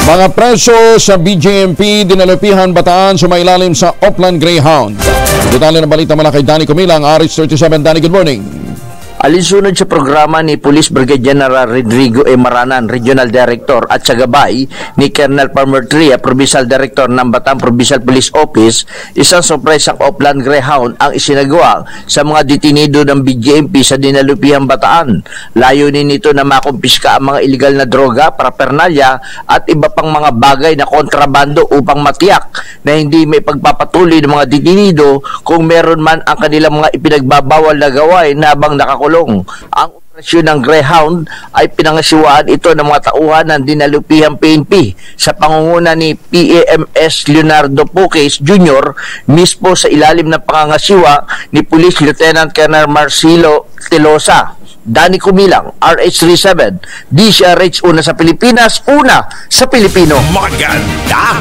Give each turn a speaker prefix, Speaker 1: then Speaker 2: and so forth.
Speaker 1: Mga preso sa BJMP, dinalupihan Bataan sumailalim sa Oplan Greyhound. Detalye ng balita mula kay Danny Cumilang, RH37. Danny, good morning.
Speaker 2: Alinsunod sa programa ni Police Brigadier General Rodrigo E. Maranan, Regional Director, at sa gabay ni Colonel Palmer Tria, Provincial Director ng Bataan Provincial Police Office, isang sorpresang Oplan Greyhound ang isinagawa sa mga detenido ng BJMP sa dinalupihang Bataan. Layunin nito na makumpiska ang mga iligal na droga, paraphernalia at iba pang mga bagay na kontrabando upang matiyak na hindi may pagpapatuloy ng mga detenido kung meron man ang kanilang mga ipinagbabawal na gawain habang nakakulong. Ang operasyon ng Greyhound ay pinangasiwaan ito ng mga tauhan ng dinalupihang PNP sa pangunguna ni PAMS Leonardo Puques Jr. mismo sa ilalim ng pangangasiwa ni Police Lieutenant Colonel Marcelo Telosa. Danny Cumilang, RH37, DCRH, una sa Pilipinas, una sa Pilipino.
Speaker 3: Maganda